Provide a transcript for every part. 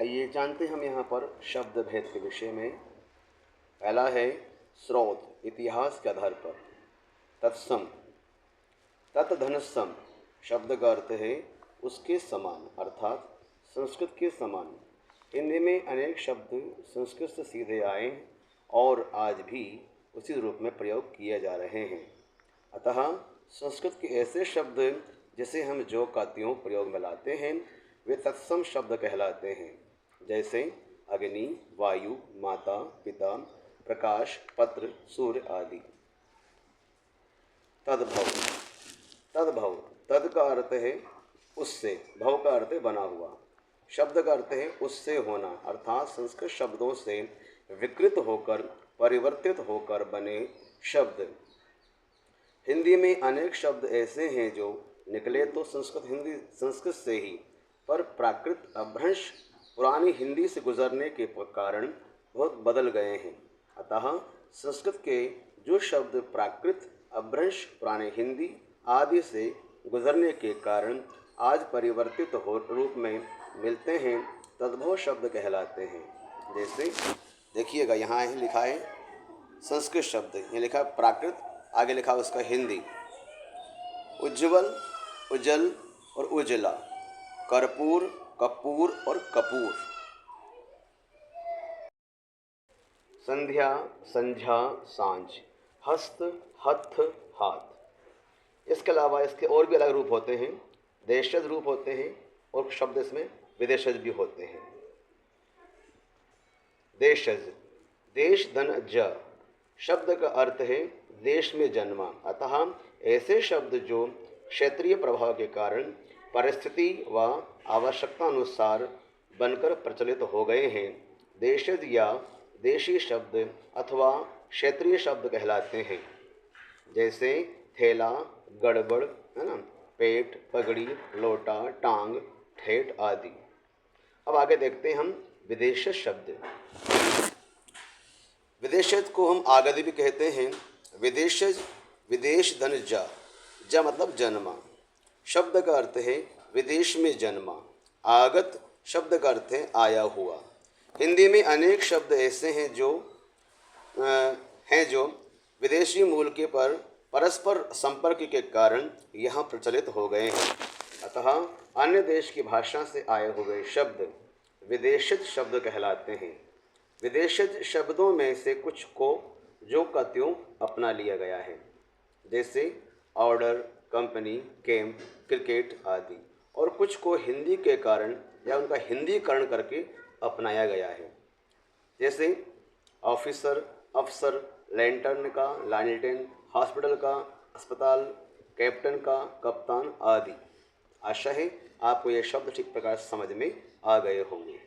आइए जानते हम यहाँ पर शब्द भेद के विषय में। पहला है स्रोत, इतिहास के आधार पर। तत्सम, तत्धनसम शब्द का अर्थ है उसके समान, अर्थात संस्कृत के समान। हिंदी में अनेक शब्द संस्कृत से सीधे आए और आज भी उसी रूप में प्रयोग किए जा रहे हैं। अतः संस्कृत के ऐसे शब्द जिसे हम जो का त्यों प्रयोग में लाते हैं वे तत्सम शब्द कहलाते हैं, जैसे अग्नि, वायु, माता, पिता, प्रकाश, पत्र, सूर्य आदि। तद्भव, तद्भव, तद का अर्थ है उससे, भव का अर्थ है बना हुआ। शब्द का अर्थ है उससे होना, अर्थात संस्कृत शब्दों से विकृत होकर, परिवर्तित होकर बने शब्द। हिंदी में अनेक शब्द ऐसे हैं जो निकले तो संस्कृत से ही, पर प्राकृत अपभ्रंश पुरानी हिंदी से गुजरने के कारण बहुत बदल गए हैं। अतः संस्कृत के जो शब्द प्राकृत अपभ्रंश पुराने हिंदी आदि से गुजरने के कारण आज परिवर्तित रूप में मिलते हैं, तद्भव शब्द कहलाते हैं। जैसे देखिएगा यहाँ लिखा है संस्कृत शब्द, ये लिखा है प्राकृत, आगे लिखा है उसका हिंदी। उज्ज्वल, उज्जल और उज्ज्वला, कर्पूर, कपूर और कपूर। संध्या, संझा, सांझ, हस्त, हथ, हाथ। इसके अलावा इसके और भी अलग रूप होते हैं, देशज रूप होते हैं और शब्द इसमें विदेशज भी होते हैं। देशज, देश धन ज शब्द का अर्थ है देश में जन्मा। अतः ऐसे शब्द जो क्षेत्रीय प्रभाव के कारण परिस्थिति व आवश्यकता अनुसार बनकर प्रचलित हो गए हैं, देशज या देशी शब्द अथवा क्षेत्रीय शब्द कहलाते हैं। जैसे थैला, गड़बड़, है ना, पेट, पगड़ी, लोटा, टांग, ठेठ आदि। अब आगे देखते हैं हम विदेशज शब्द। विदेशज को हम आगत भी कहते हैं। विदेशज, विदेश धन जा, जा मतलब जन्मा। शब्द का अर्थ है विदेश में जन्मा। आगत शब्द का अर्थ है आया हुआ। हिंदी में अनेक शब्द ऐसे हैं जो विदेशी मूल के पर परस्पर संपर्क के कारण यहाँ प्रचलित हो गए हैं। अतः अन्य देश की भाषा से आए हुए शब्द विदेशज शब्द कहलाते हैं। विदेशज शब्दों में से कुछ को जो का त्यों अपना लिया गया है, जैसे ऑर्डर, कंपनी, कैंप, क्रिकेट आदि, और कुछ को हिंदी के कारण या उनका हिंदीकरण करके अपनाया गया है, जैसे ऑफिसर, अफसर, लैंटर्न का लैंटर्न, हॉस्पिटल का अस्पताल, कैप्टन का कप्तान आदि। आशा है आपको ये शब्द ठीक प्रकार से समझ में आ गए होंगे।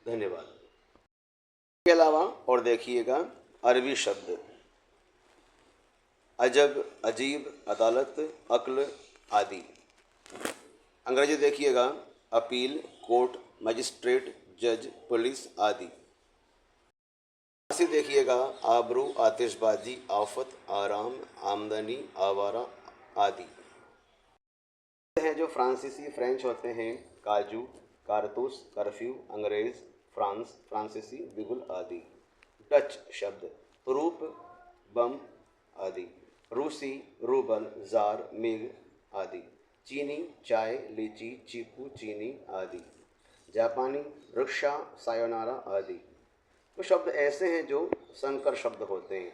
धन्यवाद। इसके अलावा और देखिएगा अरबी शब्द अजब, अजीब, अदालत, अक्ल आदि। अंग्रेजी देखिएगा अपील, कोर्ट, मजिस्ट्रेट, जज, पुलिस आदि। फारसी देखिएगा आबरू, आतिशबाजी, आफत, आराम, आमदनी, आवारा आदि। हैं जो फ्रांसीसी, फ्रेंच होते हैं काजू, कारतूस, कर्फ्यू, अंग्रेज, फ्रांस, फ्रांसीसी, बिगुल आदि। डच शब्द रूप, बम आदि। रूसी, रूबल, जार, मिग आदि। चीनी, चाय, लीची, चीकू, चीनी आदि। जापानी, रिक्शा, सायोनारा आदि। कुछ शब्द ऐसे हैं जो संकर शब्द होते हैं।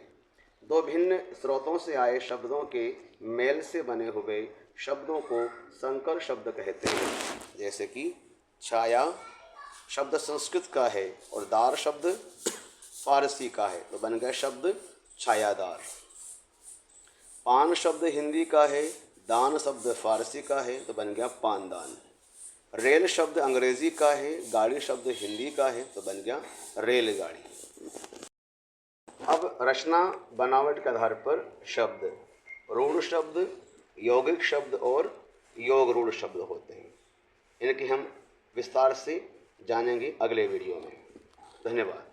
दो भिन्न स्रोतों से आए शब्दों के मेल से बने हुए शब्दों को संकर शब्द कहते हैं। जैसे कि छाया शब्द संस्कृत का है और दार शब्द फारसी का है, तो बन गया शब्द छायादार। पान शब्द हिंदी का है, दान शब्द फारसी का है, तो बन गया पानदान। रेल शब्द अंग्रेजी का है, गाड़ी शब्द हिंदी का है, तो बन गया रेलगाड़ी। अब रचना बनावट के आधार पर शब्द रूढ़ शब्द, यौगिक शब्द और योग रूढ़ शब्द होते हैं। इनकी हम विस्तार से जानेंगे अगले वीडियो में। धन्यवाद।